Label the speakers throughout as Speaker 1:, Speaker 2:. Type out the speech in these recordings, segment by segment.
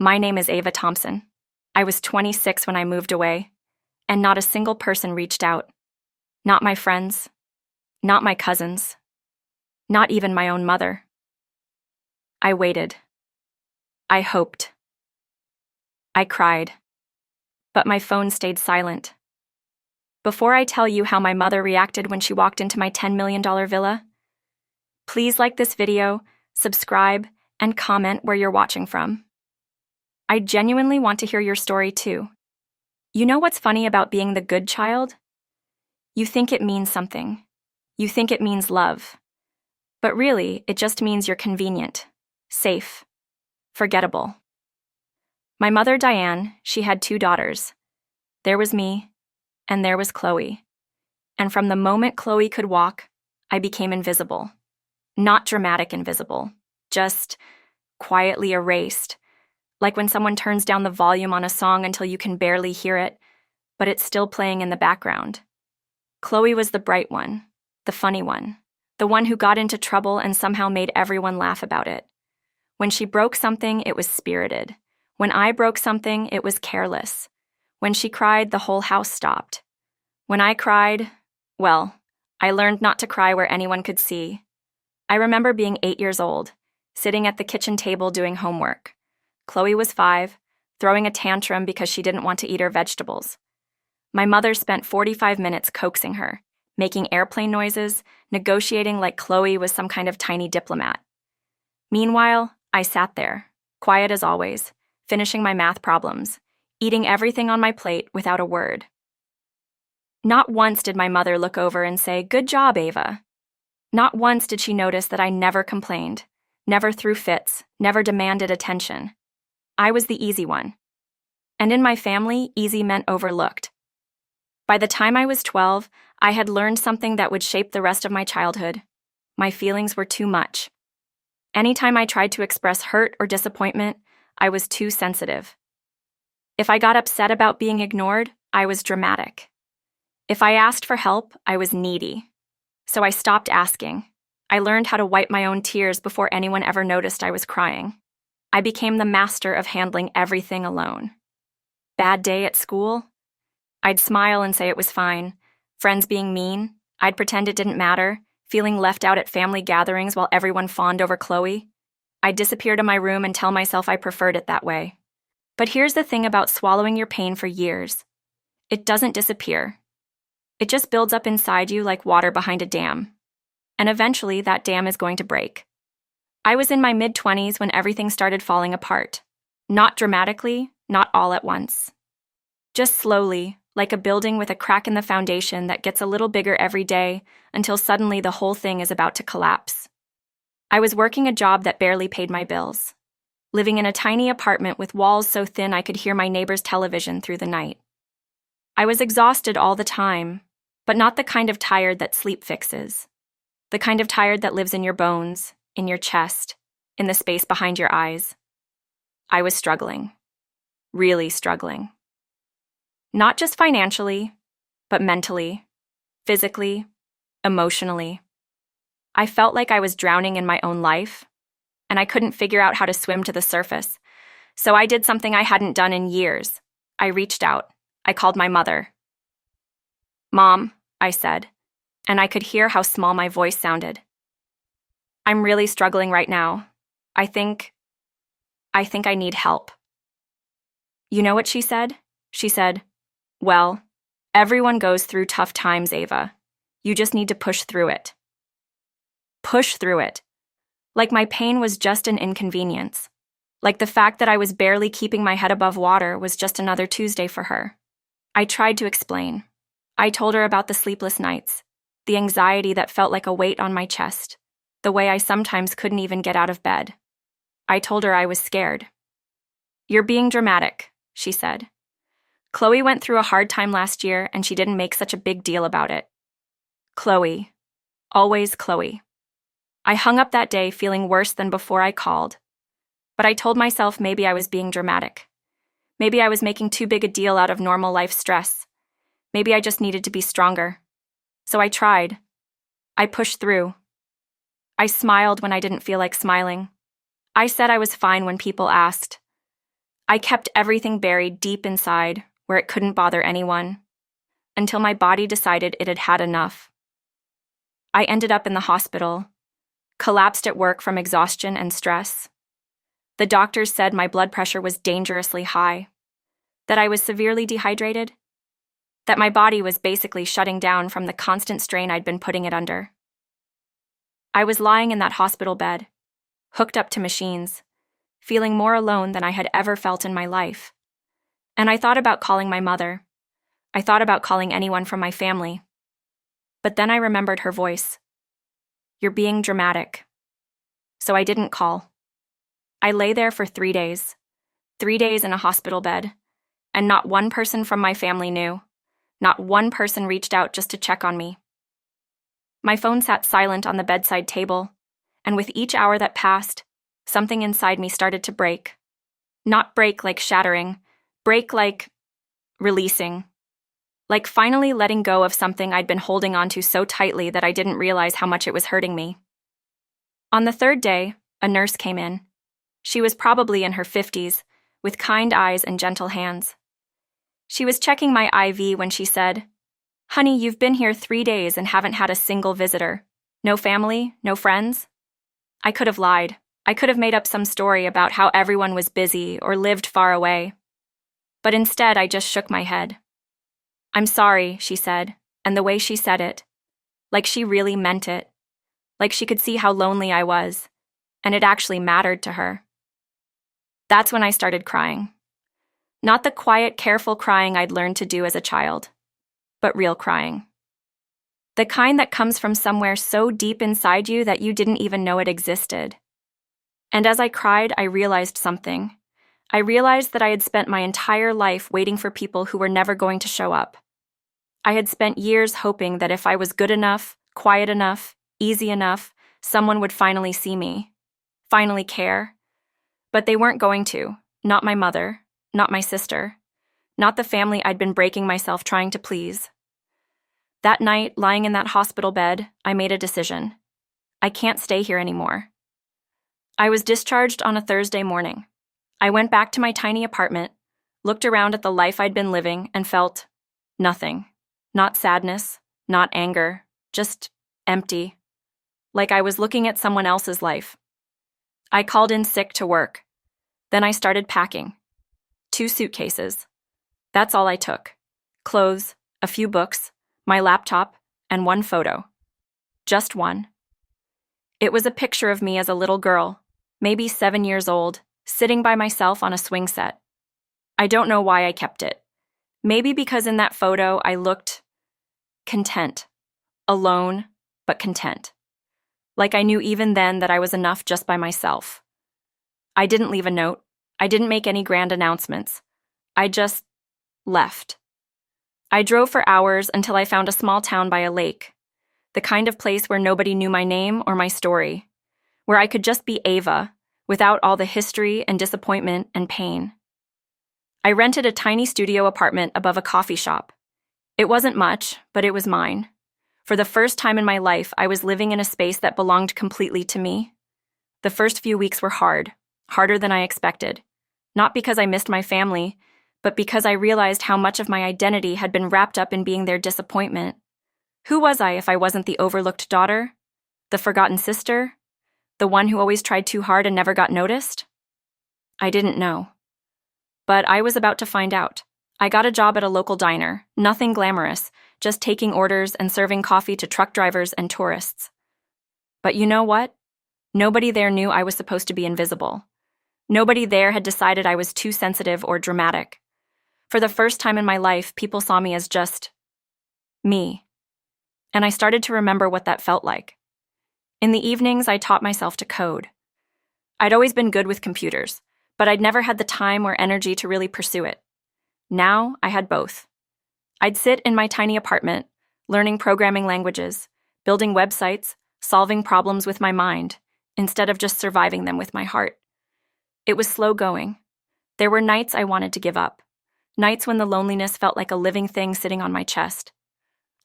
Speaker 1: My name is Ava Thompson. I was 26 when I moved away, and not a single person reached out. Not my friends, not my cousins, not even my own mother. I waited. I hoped. I cried. But my phone stayed silent. Before I tell you how my mother reacted when she walked into my $10 million villa, please like this video, subscribe, and comment where you're watching from. I genuinely want to hear your story too. You know what's funny about being the good child? You think it means something. You think it means love. But really, it just means you're convenient, safe, forgettable. My mother, Diane, she had 2 daughters. There was me, and there was Chloe. And from the moment Chloe could walk, I became invisible. Not dramatic invisible, just quietly erased. Like when someone turns down the volume on a song until you can barely hear it, but it's still playing in the background. Chloe was the bright one, the funny one, the one who got into trouble and somehow made everyone laugh about it. When she broke something, it was spirited. When I broke something, it was careless. When she cried, the whole house stopped. When I cried, well, I learned not to cry where anyone could see. I remember being 8 years old, sitting at the kitchen table doing homework. Chloe was 5, throwing a tantrum because she didn't want to eat her vegetables. My mother spent 45 minutes coaxing her, making airplane noises, negotiating like Chloe was some kind of tiny diplomat. Meanwhile, I sat there, quiet as always, finishing my math problems, eating everything on my plate without a word. Not once did my mother look over and say, "Good job, Ava." Not once did she notice that I never complained, never threw fits, never demanded attention. I was the easy one. And in my family, easy meant overlooked. By the time I was 12, I had learned something that would shape the rest of my childhood. My feelings were too much. Anytime I tried to express hurt or disappointment, I was too sensitive. If I got upset about being ignored, I was dramatic. If I asked for help, I was needy. So I stopped asking. I learned how to wipe my own tears before anyone ever noticed I was crying. I became the master of handling everything alone. Bad day at school? I'd smile and say it was fine. Friends being mean? I'd pretend it didn't matter, feeling left out at family gatherings while everyone fawned over Chloe. I'd disappear to my room and tell myself I preferred it that way. But here's the thing about swallowing your pain for years. It doesn't disappear. It just builds up inside you like water behind a dam. And eventually, that dam is going to break. I was in my mid-20s when everything started falling apart. Not dramatically, not all at once. Just slowly, like a building with a crack in the foundation that gets a little bigger every day until suddenly the whole thing is about to collapse. I was working a job that barely paid my bills, living in a tiny apartment with walls so thin I could hear my neighbor's television through the night. I was exhausted all the time, but not the kind of tired that sleep fixes. The kind of tired that lives in your bones, in your chest, in the space behind your eyes. I was struggling. Really struggling. Not just financially, but mentally, physically, emotionally. I felt like I was drowning in my own life, and I couldn't figure out how to swim to the surface. So I did something I hadn't done in years. I reached out. I called my mother. "Mom," I said, and I could hear how small my voice sounded. "I'm really struggling right now. I think I need help." You know what she said? She said, "Well, everyone goes through tough times, Ava. You just need to push through it." Push through it. Like my pain was just an inconvenience. Like the fact that I was barely keeping my head above water was just another Tuesday for her. I tried to explain. I told her about the sleepless nights, the anxiety that felt like a weight on my chest, the way I sometimes couldn't even get out of bed. I told her I was scared. "You're being dramatic," she said. "Chloe went through a hard time last year and she didn't make such a big deal about it." Chloe. Always Chloe. I hung up that day feeling worse than before I called. But I told myself maybe I was being dramatic. Maybe I was making too big a deal out of normal life stress. Maybe I just needed to be stronger. So I tried. I pushed through. I smiled when I didn't feel like smiling. I said I was fine when people asked. I kept everything buried deep inside where it couldn't bother anyone, until my body decided it had had enough. I ended up in the hospital, collapsed at work from exhaustion and stress. The doctors said my blood pressure was dangerously high, that I was severely dehydrated, that my body was basically shutting down from the constant strain I'd been putting it under. I was lying in that hospital bed, hooked up to machines, feeling more alone than I had ever felt in my life. And I thought about calling my mother. I thought about calling anyone from my family. But then I remembered her voice. "You're being dramatic." So I didn't call. I lay there for 3 days. 3 days in a hospital bed. And not one person from my family knew. Not one person reached out just to check on me. My phone sat silent on the bedside table, and with each hour that passed, something inside me started to break. Not break like shattering, break like releasing. Like finally letting go of something I'd been holding onto so tightly that I didn't realize how much it was hurting me. On the 3rd day, a nurse came in. She was probably in her 50s, with kind eyes and gentle hands. She was checking my IV when she said, "Honey, you've been here 3 days and haven't had a single visitor. No family, no friends?" I could have lied. I could have made up some story about how everyone was busy or lived far away. But instead, I just shook my head. "I'm sorry," she said, and the way she said it, like she really meant it, like she could see how lonely I was, and it actually mattered to her. That's when I started crying. Not the quiet, careful crying I'd learned to do as a child, but real crying. The kind that comes from somewhere so deep inside you that you didn't even know it existed. And as I cried, I realized something. I realized that I had spent my entire life waiting for people who were never going to show up. I had spent years hoping that if I was good enough, quiet enough, easy enough, someone would finally see me, finally care. But they weren't going to. Not my mother, not my sister, not the family I'd been breaking myself trying to please. That night, lying in that hospital bed, I made a decision. I can't stay here anymore. I was discharged on a Thursday morning. I went back to my tiny apartment, looked around at the life I'd been living, and felt nothing. Not sadness, not anger, just empty. Like I was looking at someone else's life. I called in sick to work. Then I started packing. 2 suitcases. That's all I took. Clothes, a few books, my laptop, and 1 photo. Just one. It was a picture of me as a little girl, maybe 7 years old, sitting by myself on a swing set. I don't know why I kept it. Maybe because in that photo I looked content. Alone, but content. Like I knew even then that I was enough just by myself. I didn't leave a note. I didn't make any grand announcements. I just left. I drove for hours until I found a small town by a lake, the kind of place where nobody knew my name or my story, where I could just be Ava, without all the history and disappointment and pain. I rented a tiny studio apartment above a coffee shop. It wasn't much, but it was mine. For the first time in my life, I was living in a space that belonged completely to me. The first few weeks were hard, harder than I expected. Not because I missed my family, but because I realized how much of my identity had been wrapped up in being their disappointment. Who was I if I wasn't the overlooked daughter? The forgotten sister? The one who always tried too hard and never got noticed? I didn't know. But I was about to find out. I got a job at a local diner, nothing glamorous, just taking orders and serving coffee to truck drivers and tourists. But you know what? Nobody there knew I was supposed to be invisible. Nobody there had decided I was too sensitive or dramatic. For the first time in my life, people saw me as just me. And I started to remember what that felt like. In the evenings, I taught myself to code. I'd always been good with computers, but I'd never had the time or energy to really pursue it. Now, I had both. I'd sit in my tiny apartment, learning programming languages, building websites, solving problems with my mind, instead of just surviving them with my heart. It was slow going. There were nights I wanted to give up. Nights when the loneliness felt like a living thing sitting on my chest.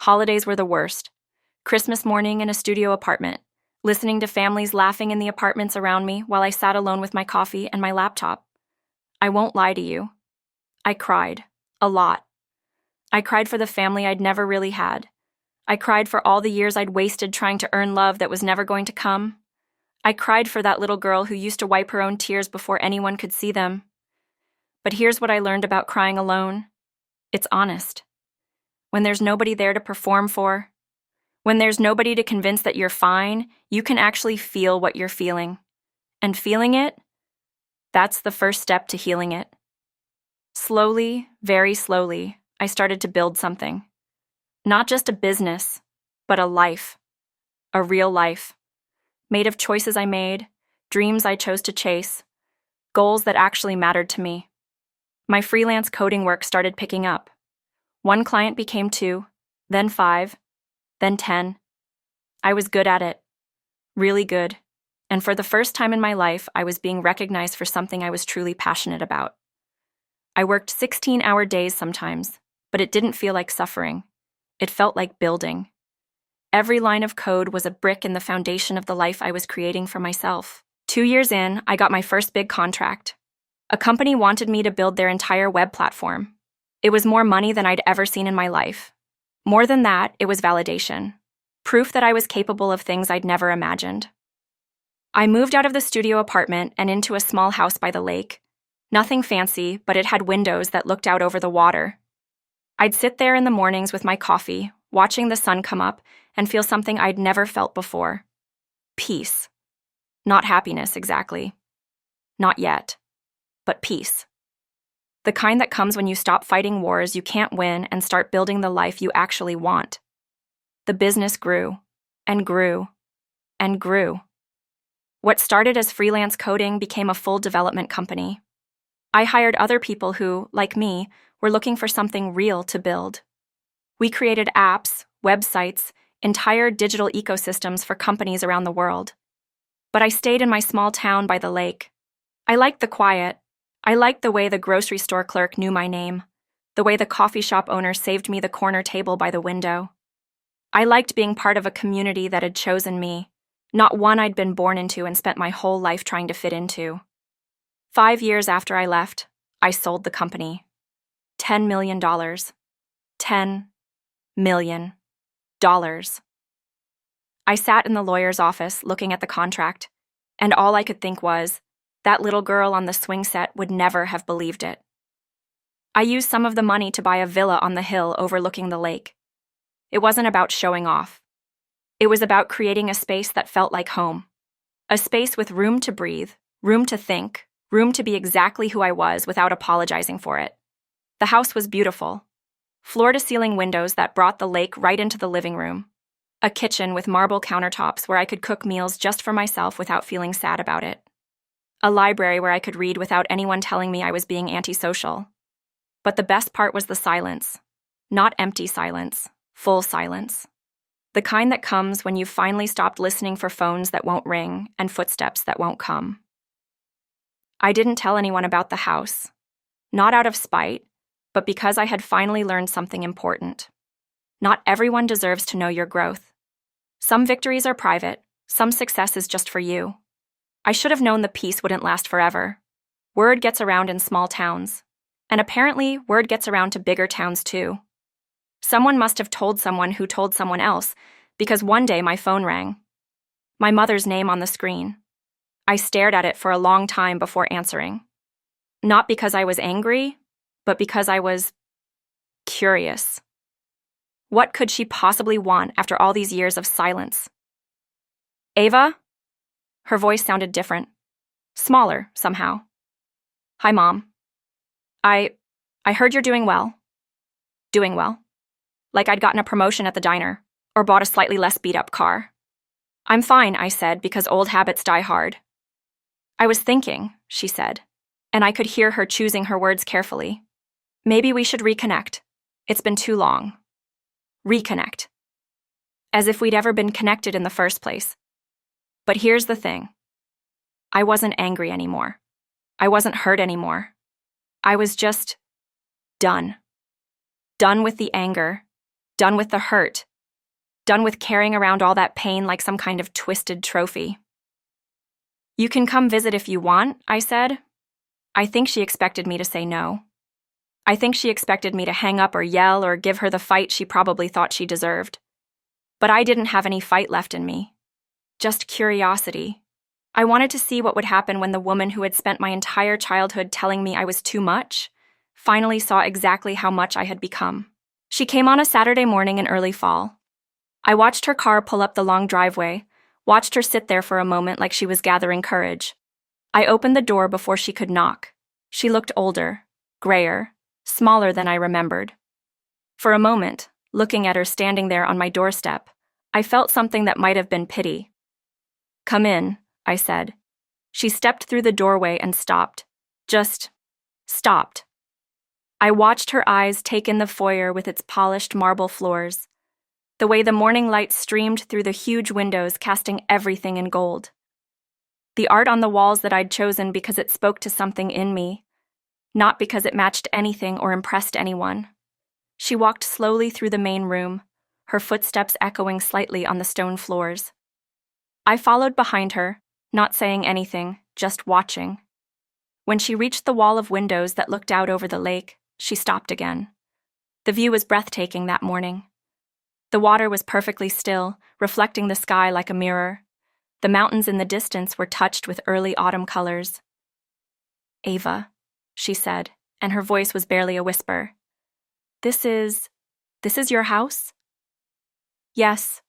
Speaker 1: Holidays were the worst. Christmas morning in a studio apartment, listening to families laughing in the apartments around me while I sat alone with my coffee and my laptop. I won't lie to you. I cried. A lot. I cried for the family I'd never really had. I cried for all the years I'd wasted trying to earn love that was never going to come. I cried for that little girl who used to wipe her own tears before anyone could see them. But here's what I learned about crying alone. It's honest. When there's nobody there to perform for, when there's nobody to convince that you're fine, you can actually feel what you're feeling. And feeling it, that's the first step to healing it. Slowly, very slowly, I started to build something. Not just a business, but a life. A real life. Made of choices I made, dreams I chose to chase, goals that actually mattered to me. My freelance coding work started picking up. One client became 2, then 5, then 10. I was good at it. Really good. And for the first time in my life, I was being recognized for something I was truly passionate about. I worked 16-hour days sometimes, but it didn't feel like suffering. It felt like building. Every line of code was a brick in the foundation of the life I was creating for myself. 2 years in, I got my first big contract. A company wanted me to build their entire web platform. It was more money than I'd ever seen in my life. More than that, it was validation. Proof that I was capable of things I'd never imagined. I moved out of the studio apartment and into a small house by the lake. Nothing fancy, but it had windows that looked out over the water. I'd sit there in the mornings with my coffee, watching the sun come up, and feel something I'd never felt before. Peace. Not happiness, exactly. Not yet. But peace. The kind that comes when you stop fighting wars you can't win and start building the life you actually want. The business grew, and grew, and grew. What started as freelance coding became a full development company. I hired other people who, like me, were looking for something real to build. We created apps, websites, entire digital ecosystems for companies around the world. But I stayed in my small town by the lake. I liked the quiet. I liked the way the grocery store clerk knew my name, the way the coffee shop owner saved me the corner table by the window. I liked being part of a community that had chosen me, not one I'd been born into and spent my whole life trying to fit into. 5 years after I left, I sold the company. $10 million. $10 million. I sat in the lawyer's office looking at the contract, and all I could think was, that little girl on the swing set would never have believed it. I used some of the money to buy a villa on the hill overlooking the lake. It wasn't about showing off. It was about creating a space that felt like home. A space with room to breathe, room to think, room to be exactly who I was without apologizing for it. The house was beautiful. Floor-to-ceiling windows that brought the lake right into the living room. A kitchen with marble countertops where I could cook meals just for myself without feeling sad about it. A library where I could read without anyone telling me I was being antisocial. But the best part was the silence. Not empty silence, full silence. The kind that comes when you've finally stopped listening for phones that won't ring and footsteps that won't come. I didn't tell anyone about the house. Not out of spite, but because I had finally learned something important. Not everyone deserves to know your growth. Some victories are private, some success is just for you. I should have known the peace wouldn't last forever. Word gets around in small towns. And apparently, word gets around to bigger towns too. Someone must have told someone who told someone else, because one day my phone rang. My mother's name on the screen. I stared at it for a long time before answering. Not because I was angry, but because I was curious. What could she possibly want after all these years of silence? Ava? Her voice sounded different. Smaller, somehow. Hi, Mom. I heard you're doing well. Doing well. Like I'd gotten a promotion at the diner, or bought a slightly less beat-up car. I'm fine, I said, because old habits die hard. I was thinking, she said, and I could hear her choosing her words carefully. Maybe we should reconnect. It's been too long. Reconnect. As if we'd ever been connected in the first place. But here's the thing. I wasn't angry anymore. I wasn't hurt anymore. I was just done. Done with the anger. Done with the hurt. Done with carrying around all that pain like some kind of twisted trophy. You can come visit if you want, I said. I think she expected me to say no. I think she expected me to hang up or yell or give her the fight she probably thought she deserved. But I didn't have any fight left in me. Just curiosity. I wanted to see what would happen when the woman who had spent my entire childhood telling me I was too much finally saw exactly how much I had become. She came on a Saturday morning in early fall. I watched her car pull up the long driveway, watched her sit there for a moment like she was gathering courage. I opened the door before she could knock. She looked older, grayer, smaller than I remembered. For a moment, looking at her standing there on my doorstep, I felt something that might have been pity. "Come in," I said. She stepped through the doorway and stopped. Just stopped. I watched her eyes take in the foyer with its polished marble floors, the way the morning light streamed through the huge windows, casting everything in gold. The art on the walls that I'd chosen because it spoke to something in me, not because it matched anything or impressed anyone. She walked slowly through the main room, her footsteps echoing slightly on the stone floors. I followed behind her, not saying anything, just watching. When she reached the wall of windows that looked out over the lake, she stopped again. The view was breathtaking that morning. The water was perfectly still, reflecting the sky like a mirror. The mountains in the distance were touched with early autumn colors. "Ava," she said, and her voice was barely a whisper. This is your house?" "Yes."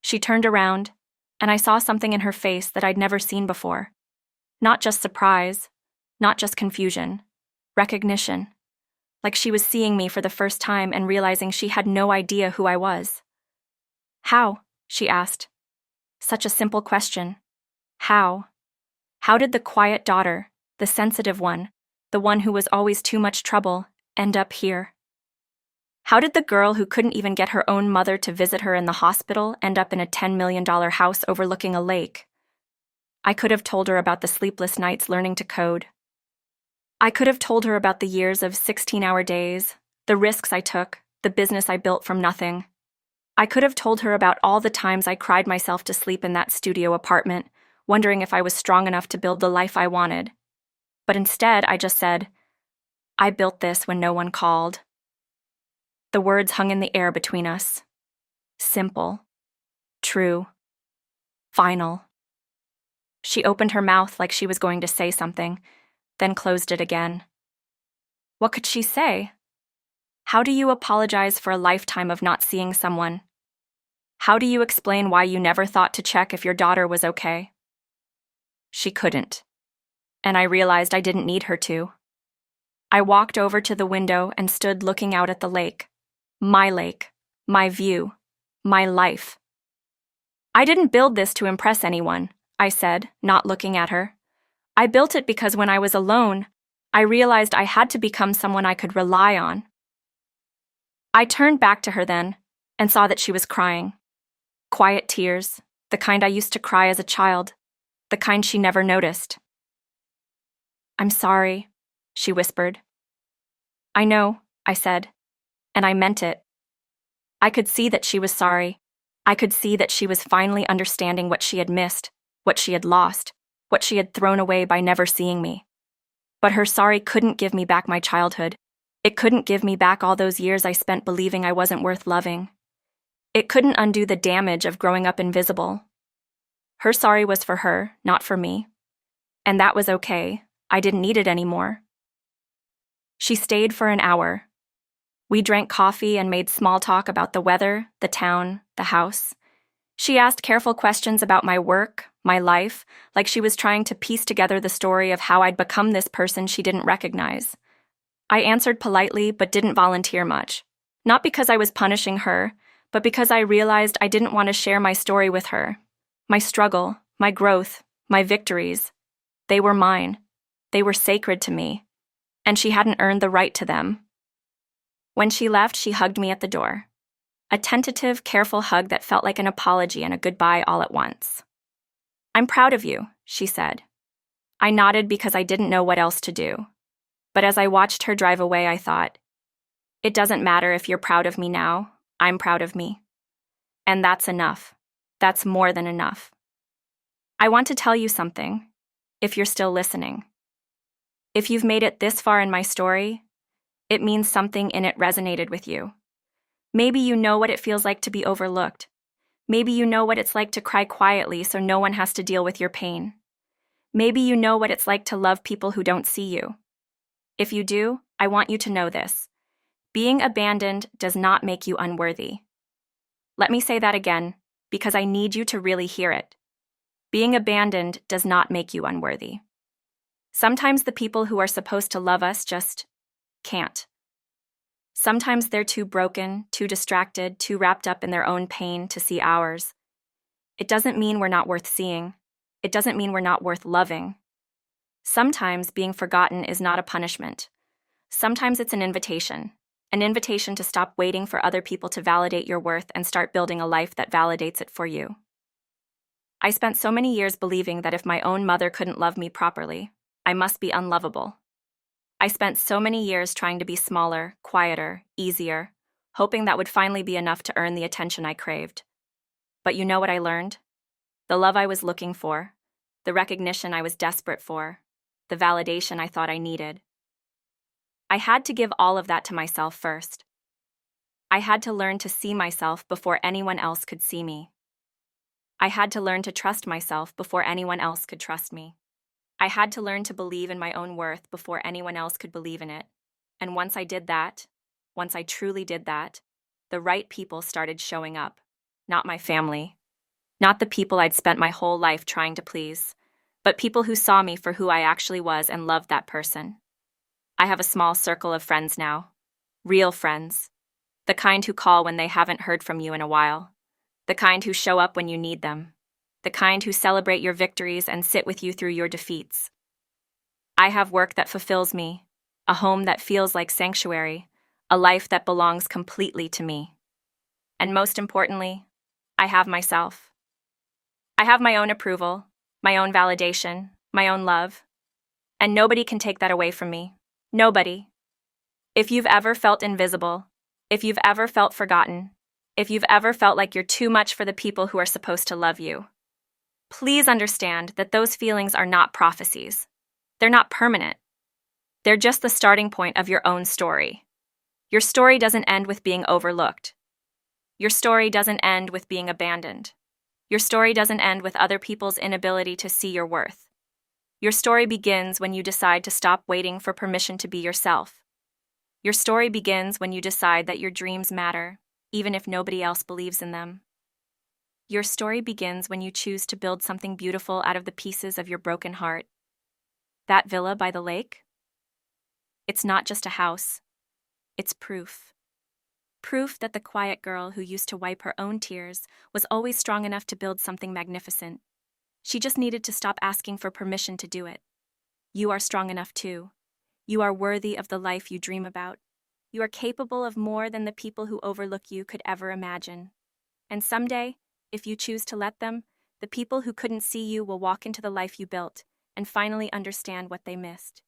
Speaker 1: She turned around, and I saw something in her face that I'd never seen before. Not just surprise, not just confusion, recognition. Like she was seeing me for the first time and realizing she had no idea who I was. "How?" she asked. Such a simple question. How? How did the quiet daughter, the sensitive one, the one who was always too much trouble, end up here? How did the girl who couldn't even get her own mother to visit her in the hospital end up in a $10 million house overlooking a lake? I could have told her about the sleepless nights learning to code. I could have told her about the years of 16-hour days, the risks I took, the business I built from nothing. I could have told her about all the times I cried myself to sleep in that studio apartment, wondering if I was strong enough to build the life I wanted. But instead, I just said, "I built this when no one called." The words hung in the air between us. Simple. True. Final. She opened her mouth like she was going to say something, then closed it again. What could she say? How do you apologize for a lifetime of not seeing someone? How do you explain why you never thought to check if your daughter was okay? She couldn't. And I realized I didn't need her to. I walked over to the window and stood looking out at the lake. My view, my life. "I didn't build this to impress anyone," I said, not looking at her. "I built it because when I was alone, I realized I had to become someone I could rely on." I turned back to her then and saw that she was crying. Quiet tears, the kind I used to cry as a child, the kind she never noticed. "I'm sorry," she whispered. "I know," I said, and I meant it. I could see that she was sorry. I could see that she was finally understanding what she had missed, what she had lost, what she had thrown away by never seeing me. But her sorry couldn't give me back my childhood. It couldn't give me back all those years I spent believing I wasn't worth loving. It couldn't undo the damage of growing up invisible. Her sorry was for her, not for me. And that was okay. I didn't need it anymore. She stayed for an hour. We drank coffee and made small talk about the weather, the town, the house. She asked careful questions about my work, my life, like she was trying to piece together the story of how I'd become this person she didn't recognize. I answered politely but didn't volunteer much. Not because I was punishing her, but because I realized I didn't want to share my story with her. My struggle, my growth, my victories. They were mine. They were sacred to me. And she hadn't earned the right to them. When she left, she hugged me at the door. A tentative, careful hug that felt like an apology and a goodbye all at once. "I'm proud of you," she said. I nodded because I didn't know what else to do. But as I watched her drive away, I thought, it doesn't matter if you're proud of me now, I'm proud of me. And that's enough. That's more than enough. I want to tell you something, if you're still listening. If you've made it this far in my story, it means something in it resonated with you. Maybe you know what it feels like to be overlooked. Maybe you know what it's like to cry quietly so no one has to deal with your pain. Maybe you know what it's like to love people who don't see you. If you do, I want you to know this. Being abandoned does not make you unworthy. Let me say that again, because I need you to really hear it. Being abandoned does not make you unworthy. Sometimes the people who are supposed to love us just can't. Sometimes they're too broken, too distracted, too wrapped up in their own pain to see ours. It doesn't mean we're not worth seeing. It doesn't mean we're not worth loving. Sometimes being forgotten is not a punishment. Sometimes it's an invitation to stop waiting for other people to validate your worth and start building a life that validates it for you. I spent so many years believing that if my own mother couldn't love me properly, I must be unlovable. I spent so many years trying to be smaller, quieter, easier, hoping that would finally be enough to earn the attention I craved. But you know what I learned? The love I was looking for, the recognition I was desperate for, the validation I thought I needed. I had to give all of that to myself first. I had to learn to see myself before anyone else could see me. I had to learn to trust myself before anyone else could trust me. I had to learn to believe in my own worth before anyone else could believe in it. And once I did that, once I truly did that, the right people started showing up. Not my family, not the people I'd spent my whole life trying to please, but people who saw me for who I actually was and loved that person. I have a small circle of friends now. Real friends. The kind who call when they haven't heard from you in a while. The kind who show up when you need them. The kind who celebrate your victories and sit with you through your defeats. I have work that fulfills me, a home that feels like sanctuary, a life that belongs completely to me. And most importantly, I have myself. I have my own approval, my own validation, my own love. And nobody can take that away from me. Nobody. If you've ever felt invisible, if you've ever felt forgotten, if you've ever felt like you're too much for the people who are supposed to love you, please understand that those feelings are not prophecies. They're not permanent. They're just the starting point of your own story. Your story doesn't end with being overlooked. Your story doesn't end with being abandoned. Your story doesn't end with other people's inability to see your worth. Your story begins when you decide to stop waiting for permission to be yourself. Your story begins when you decide that your dreams matter, even if nobody else believes in them. Your story begins when you choose to build something beautiful out of the pieces of your broken heart. That villa by the lake? It's not just a house. It's proof. Proof that the quiet girl who used to wipe her own tears was always strong enough to build something magnificent. She just needed to stop asking for permission to do it. You are strong enough too. You are worthy of the life you dream about. You are capable of more than the people who overlook you could ever imagine. And someday, if you choose to let them, the people who couldn't see you will walk into the life you built and finally understand what they missed.